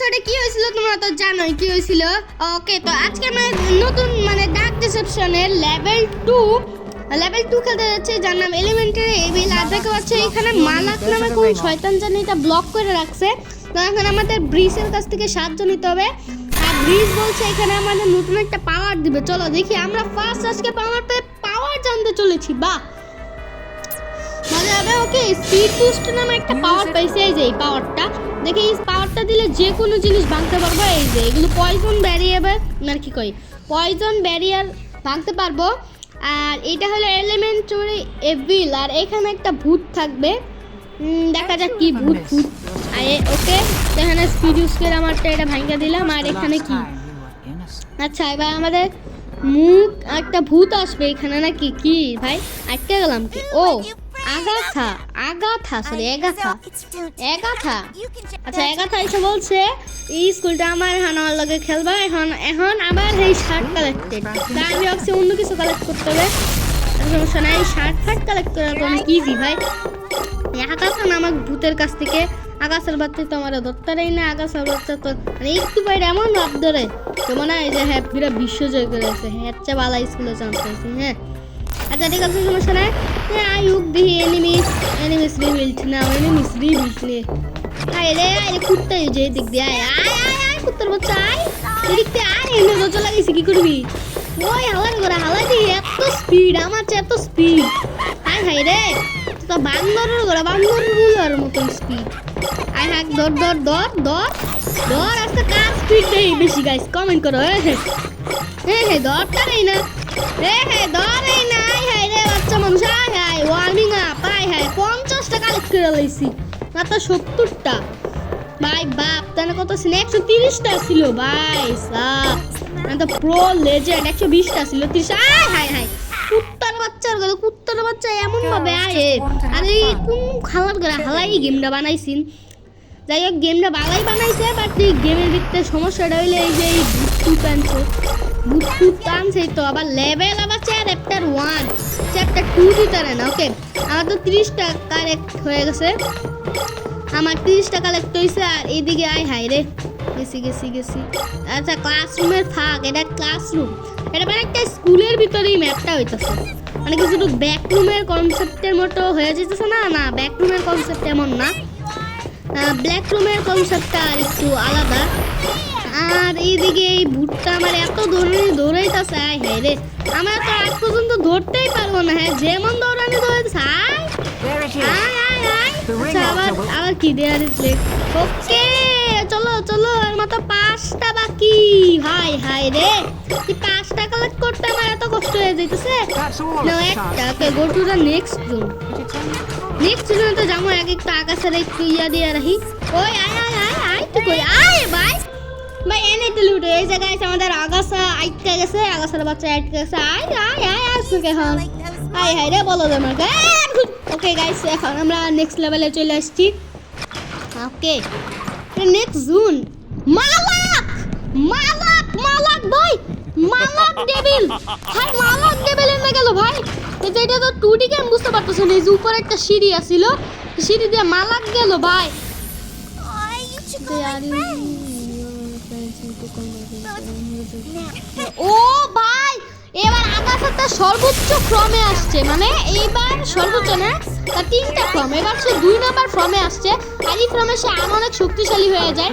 এপিসোডে কি হয়েছিল তোমরা তো জানোই কি হয়েছিল। ওকে, তো আজকে আমরা নতুন মানে ডার্ক ডিসেপশনের লেভেল 2 খেলতে যাচ্ছি, যার নাম এলিমেন্টারি এভিল। আর দেখতে পাচ্ছ এখানে মালাক নামে কোন শয়তান জানি এটা ব্লক করে রাখছে। তো এখন আমাদের ব্রিজের কাছ থেকে সাহায্য নিতে হবে। আর ব্রিজ বলছে এখানে আমাদের নতুন একটা পাওয়ার দিবে। চলো দেখি, আমরা ফার্স্ট আজকে পাওয়ার জানতে চলেছি। বাহ, মজা হবে। ওকে, স্পিড বুস্ট নামে একটা পাওয়ার পাইছে। এই যে এই পাওয়ারটা দেখে, এই পাওয়ারটা দিলে যে কোনো জিনিস ভাঙতে পারবো। এই যে এগুলো পয়জন ব্যারিয়ার না কি কই, পয়জন ব্যারিয়ার ভাঙতে পারবো। আর এটা হলো এলিমেন্টারি এভিল। আর এখানে একটা ভূত থাকবে, দেখা যাক কি ভূত। ওকে, এখানে স্পিড ইউজ করে আমারটা এটা ভাঙা দিলাম। আর এখানে কি, আচ্ছা এবার আমাদের মুখ একটা ভূত আসবে এখানে নাকি কি ভাই, আটকে গেলাম কি? ও আগাথা আচ্ছা এগাথা এসে বলছে এই স্কুলটা আমার আমার লগে খেলবা। এখন আবার এই শার্ট কালেক্টেড, তা আমি ভাবছি অন্য কিছু কালেক্ট করতে হবে। সমস্যা নাই, শার্ট কালেক্ট করা তো অনেক ইজি ভাই। আগাথা নামক ভূতের কাছ থেকে, আগাছার বাচ্চা তো আমার ধরতারই না। আগাছার বাচ্চা তো মানে একটু বাইরে এমন ভাব ধরে তো মনে হয় যে হ্যাঁ বিরাট বিশ্বজয় করেছে, হ্যাঁ বালা স্কুলে চান্স পাইছি। হ্যাঁ আচ্ছা ঠিক আছে, সমস্যা নাই। আই হুক দিহি এনিমিস রিবিল্ড নাও, এনিমিস রিবিল্ড নে। আয় রে কুত্তা যে দিক দিয়ে আয় কুত্তার বাচ্চা আয় এদিক দিয়ে আয়। এনে রোজা লাগাইছি কি করবি? ওই হালাই দি, এত স্পিড আমার চেয়ে এত স্পিড। আয় হাই রে তো বান্দরের মতন স্পিড। আয় হাক দর আজকে কার স্পিড নেই বেশি গাইস, কমেন্ট করো। হ্যাঁ দরটা নেই না, দরেই না। আয় হাই রে বাচ্চা মানুষ, আয় ওয়ার্মিং আপ। আয় হাই 50টা কালেক্ট করে লাইছি, মাত্র 70টা ভাই। বাপ তাহলে কত ছিল? 130টা ছিল ভাই সাপ। আমি তো প্রো লেজেন্ড, 120টা ছিল 30। আয় হাই কুত্তার বাচ্চা এমন ভাবে আয়ে। আরে কোন খালার করে হালাই গেমটা বানাইছিন। যাই হোক গেমটা বালাই বানাইছে, বাট এই গেমের ভিতরে সমস্যাটা হইলে এই যে এই ভূত আনছে তো আবার লেভেল আবার চ্যাপ্টার 1 চ্যাপ্টার 2 দিতে না। ওকে, আমার তো 30টা কালেক্ট হয়ে গেছে, আমার 30টা কালেক্ট হয়েছে। আর এইদিকে আয় হাই রে গেছি। আচ্ছা ক্লাসরুমের ফাঁক, এটা ক্লাসরুম, এটা মানে একটা স্কুলের ভিতরেই ম্যাপটা হইতেছে। মানে কি শুধু ব্যাকরুমের কনসেপ্টের মতো হয়ে যেতেছে না ব্যাকরুমের কনসেপ্ট এমন না, ব্ল্যাকরুমের কনসেপ্টটা একটু আলাদা। আর এইদিকে এই ভূতটা আমার এত দৌড়াইতেছে। আয় হাই রে, আমরা তো আজ পর্যন্ত ধরতেই পারবো না। হ্যাঁ যেমন দৌড়ানি দৌড়াইতেছে। আচ্ছা আবার কি দেয়ার ইজ লেট। ওকে চলো আর মাত্র 5টা বাকি। হাই রে, 5টা কালেক্ট করতে আমার এত কষ্ট হয়ে যাইতেছে। নাও একটা। Okay, go to the next zone তো যাবো। এক একটা আগাছার একটু ইয়া দিয়ে রাখি। ওই আয় তুই কই আয় ভাই এনে তো লুটে। এই জায়গায় আমাদের আগাছা আটকে গেছে, আগাছার বাচ্চা আটকে গেছে। আয় আসুক এখন। হাই রে বলো আমার। ওকে গাইস, এখন আমরা নেক্সট লেভেলে চলে আসছি। ওকে, নেক্সট জোন মালাক ভাই, মালাক ডেভিল। হাই মালাক ডেভিল এনে গেল ভাই। এটা তো 2D গেম, বুঝতে পারতেছ না? এই যে উপরে একটা সিঁড়ি আছিল, সিঁড়ি দিয়ে মালাক গেল ভাই। ও ভাই এবার আগাছাটা সর্বোচ্চ ফর্মে আসছে, মানে এইবার সর্বোচ্চ না, তার 3টা ফর্ম। এবার সে 2 নাম্বার ফর্মে আসছে। আর এই ফর্মে সে আরো অনেক শক্তিশালী হয়ে যায়।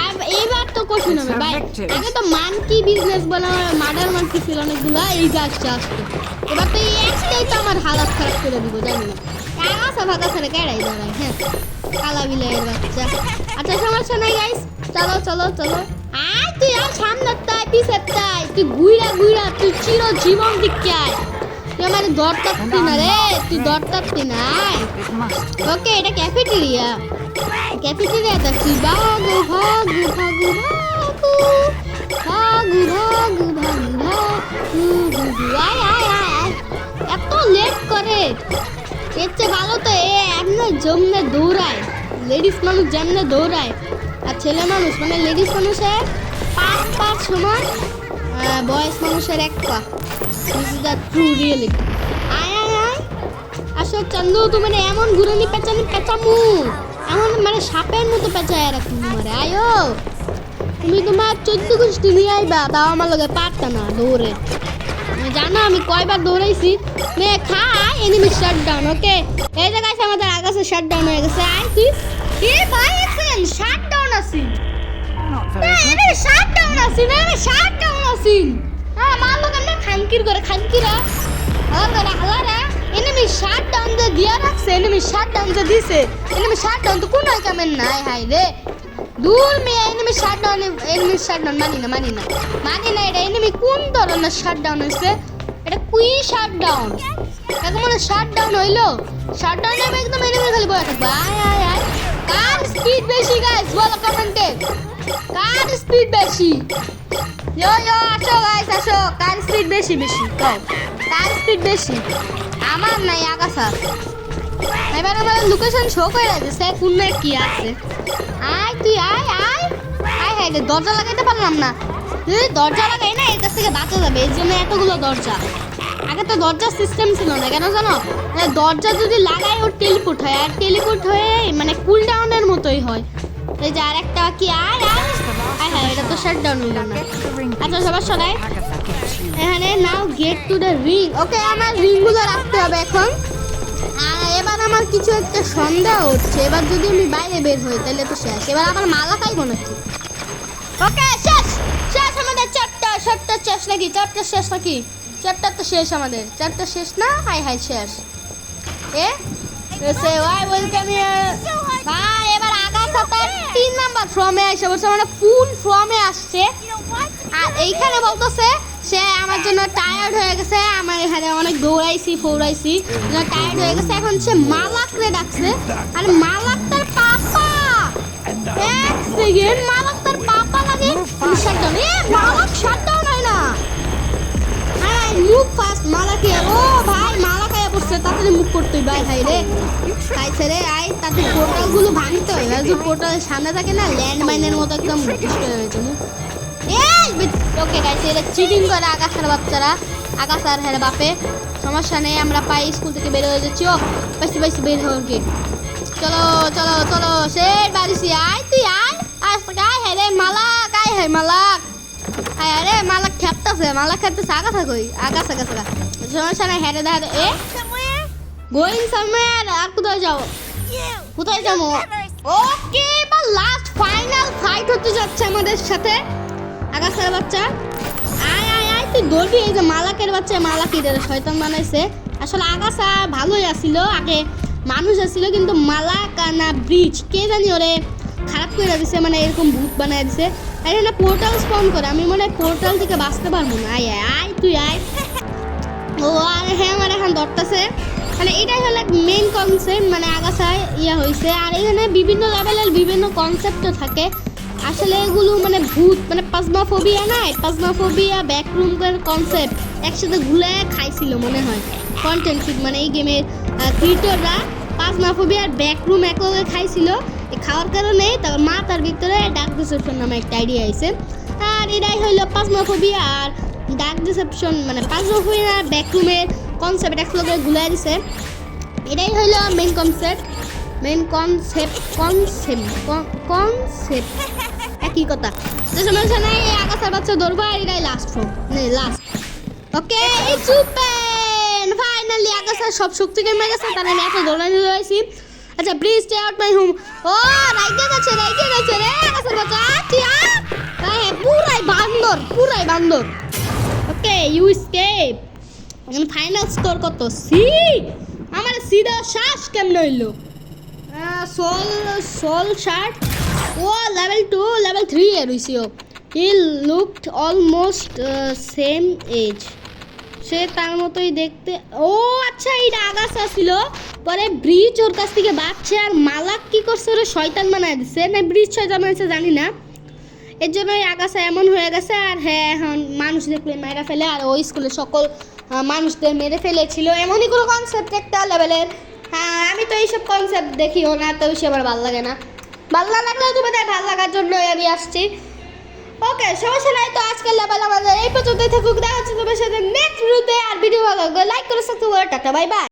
আর এইবার তো কঠিন হবে ভাই। আগে তো মানকি বিজনেস বলে মার্ডার মানকি ছিল অনেকগুলো, এই যাচ্ছে আসছে। এবার তো এই একটাই তো আমার হালাত খারাপ করে দিব, জানি না আগাছা ফাগাছারে কেড়াই দাঁড়ায়। হ্যাঁ কালা বিলাইয়ের বাচ্চা। আচ্ছা সমস্যা নাই গাইস, চলো আয় তুই আর সামনে তাই পিছে তাই, তুই ঘুইরা তুই চিরজীবন দিকে আয়। তুই আমার দরকারতি না রে, তুই দরকারতি না। ওকে, এটা ক্যাফেটেরিয়া দেখছি। ভাগু আয় এত লেট করে। এর চেয়ে ভালো তো এমনি জমনে দৌড়ায়, লেডিস মানুষ যেমনে দৌড়ায় আর ছেলে মানুষ মানে লেডিস মানুষের 5 পা সমান, বয়স মানুষের 1 পা। This is the true reality. আয় আসো চান্দু, তুমি এমন ঘুরানি পেঁচামু, এমন মানে সাপের মতো পেঁচায় রাখুন মারে। আয়ো তুমি তোমার 14 গোষ্ঠী নিয়ে আইবা, তাও আমার লগে পারতা না দৌড়ে। জানো আমি কয়বার দৌড়াইছি। মে খাই এনিমি শাটডাউন। ওকে এই যে গাইস আমাদের আগাছে শাটডাউন হয়ে গেছে। আই তুই এ ভাই এক্সেন শাটডাউন আছি। এনে শাটডাউন আছি না, এনে শাটডাউন আছি। হ্যাঁ মারলো কেন খানকির করে খানকিরা। আলারা এনিমি শাটডাউন দে দিয়া রাখছে, এনিমি শাটডাউন দে দিছে। এনিমি শাটডাউন তো কোন কামের নাই। হাই রে দূর মে এনিমি শাটডাউন মানি না এটা এনিমি কোন ধরনের শাটডাউন হইছে। এটা কুই শাটডাউন এখন মানে শাটডাউন হইলো। শাটডাউন হবে একদম এনিমি খালি বসে থাকবে। আয় কার স্পিড বেশি গাইস বলো কমেন্টে, কার স্পিড বেশি? ইয়ো আসো গাইস আসো, কার স্পিড বেশি কও, কার স্পিড বেশি? আমার নাই আগাছা। এবার আমার লোকেশন শো করে দিছে কোন কি আছে। আয় তুই আয় রে দরজা লাগাইতে পারলাম না। দরজা লাগাই না এর কাছ থেকে বাঁচা যাবে, এর জন্য এতগুলো দরজা। আগে তো দরজার সিস্টেম ছিল না, কেন জানো? দরজা যদি লাগাই ওর টেলিপোর্ট হয়, আর টেলিপোর্ট হয়ে মানে কুল ডাউনের মতোই হয়। এই যে আর একটা কি আয় হ্যাঁ এটা তো শাটডাউন হইল না। আচ্ছা সবার সবাই এখানে now get to the ring. Okay আমার রিংগুলো রাখতে হবে এখন। আর এবার আমার কিছু একটা সন্দেহ হচ্ছে, এবার যদি আমি বাইরে বের হই তাহলে তো শেষ। এবার আমার মালা খাইব নাকি? ওকে শেষ আমাদের চ্যাপ্টার শেষ নাকি? চ্যাপ্টার তো শেষ আমাদের, চ্যাপ্টার শেষ না? হাই শেষ। ভাই এবার আগাছা তার 3 নাম্বার ফর্মে এসে বলছে, মানে ফুল ফর্মে আসছে। আর এইখানে বলতেছে সে আমার জন্য টায়ার্ড হয়ে গেছে। আমার এখানে অনেক দৌড়াইছি টায়ার্ড হয়ে গেছে। এখন সে মালাকরে ডাকছে। আর মালাক তার পাপা, এক সেকেন্ড, মালাক তার পাপা লাগে শাটডাউন। মালাক শাটডাউন হয় না। হ্যাঁ মুভ ফাস্ট মালাকে। ও ভাই মালা খাইয়া পড়ছে, তাড়াতাড়ি মুভ করতে ভাই রে খাইছে রে। আয় তাতে পোর্টালগুলো ভাঙতে হয়, আর যে পোর্টালের সামনে থাকে না ল্যান্ড মাইনের মতো একদম ডিস্ট্রয় হয়েছে। ওকে গাইস এটা চিটিং করে আগাছার বাচ্চারা, আগাছার হ্যাঁ বাপে। সমস্যা নেই, আমরা পাই স্কুল থেকে বের হয়ে যাচ্ছি। ও পাইছি বের হওয়ার গেট। চলো সে বাড়িছি। আয় তুই আয় হ্যাঁ রে মালাক, মালাক আয় রে মালাক খেপতেছে আগাছা কই আগাছা সমস্যা নাই। হ্যাঁ দেখা গোয়িং সামওয়্যার। আর কোথায় যাবো? ওকে বা লাস্ট ফাইনাল ফাইট হতে যাচ্ছে আমাদের সাথে আগাছার বাচ্চা। আয় তুই দৌড়বি। এই যে মালাকের বাচ্চা, মালাকি শয়তান বানাইছে। আসলে আগাছা ভালোই আসছিল, আগে মানুষ আসছিল, কিন্তু মালাক না ব্রিজ কে জানি ওরে খারাপ করে দিছে, মানে এরকম ভূত বানাই দিছে। আর এখানে পোর্টাল স্পন করে, আমি মনে হয় পোর্টাল থেকে বাঁচতে পারবো না। আয় তুই আয়। ও আর হ্যাঁ আমার এখন ধরতেছে, মানে এটাই হলো মেইন কনসেপ্ট, মানে আগাছায় হয়েছে। আর এখানে বিভিন্ন লেভেলের বিভিন্ন কনসেপ্টও থাকে। আসলে এগুলো মানে ভূত, মানে পাজমাফোবিয়া নাই, পাজমাফোবিয়া ব্যাকরুমের কনসেপ্ট একসাথে ঘুরে খাইছিল মনে হয় কন্টেন্ট, মানে এই গেমের ক্রিয়েটররা পাজমাফোবিয়ার ব্যাকরুম একলগে খাইছিল। এই খাওয়ার কারণে তার মাথার ভিতরে ডার্ক ডিসেপশন নামে একটা আইডিয়া আইছে। আর এটাই হইলো পাজমাফোবিয়া আর ডার্ক ডিসেপশন, মানে পাজমাফোবিয়া ব্যাকরুমের কনসেপ্ট একলগে ঘুরে দিছে। এটাই হইলো মেইন কনসেপ্ট একই কথা। যে সমস্যা নাই, আগাছার বাচ্চা ধরবো। আর এটাই লাস্ট ওকে ফাইনালি আগাছার সব শক্তি কমে গেছে, তার আমি এত দৌড়ানি রয়েছি। আচ্ছা please stay out my home. ও রাইগে গেছে রে আগাছার বাচ্চা। হ্যাঁ পুরাই বান্দর। Okay you escape. Final score কত? আমার সিধা শ্বাস কেমন হইলো? সোল শার্ট ও লেভেল 2 লেভেল 3 এর হইছিল। He looked almost same age, সে তার মতোই দেখতে। ও আচ্ছা এইটা আগাছা ছিল, পরে ব্রিজ ওর কাছ থেকে বাঁচছে। আর মালাক কি করছে ওরা শয়তান বানায় দিচ্ছে, না ব্রিজ শয়তান বানাইছে জানি না, এর জন্যই আগাছা এমন হয়ে গেছে। আর হ্যাঁ এখন মানুষ দেখলে মেরে ফেলে, আর ওই স্কুলে সকল মানুষদের মেরে ফেলেছিল। এমনই কোনো কনসেপ্ট একটা লেভেলের। হ্যাঁ আমি তো এইসব কনসেপ্ট দেখিও না, তো বেশি আমার ভালো লাগে না। ভালো লাগলেও তোমাদের ভালো লাগার জন্য আমি আসছি। ওকে সমস্যা নাই। তো আজকের লেভেল আমাদের এই পর্যন্তই থাকুক। দেখা হচ্ছে তোমার সাথে নেক্সট ভিডিওতে। আর ভিডিও ভালো লাগলে লাইক করে সাবস্ক্রাইব করে টাটা বাই বাই।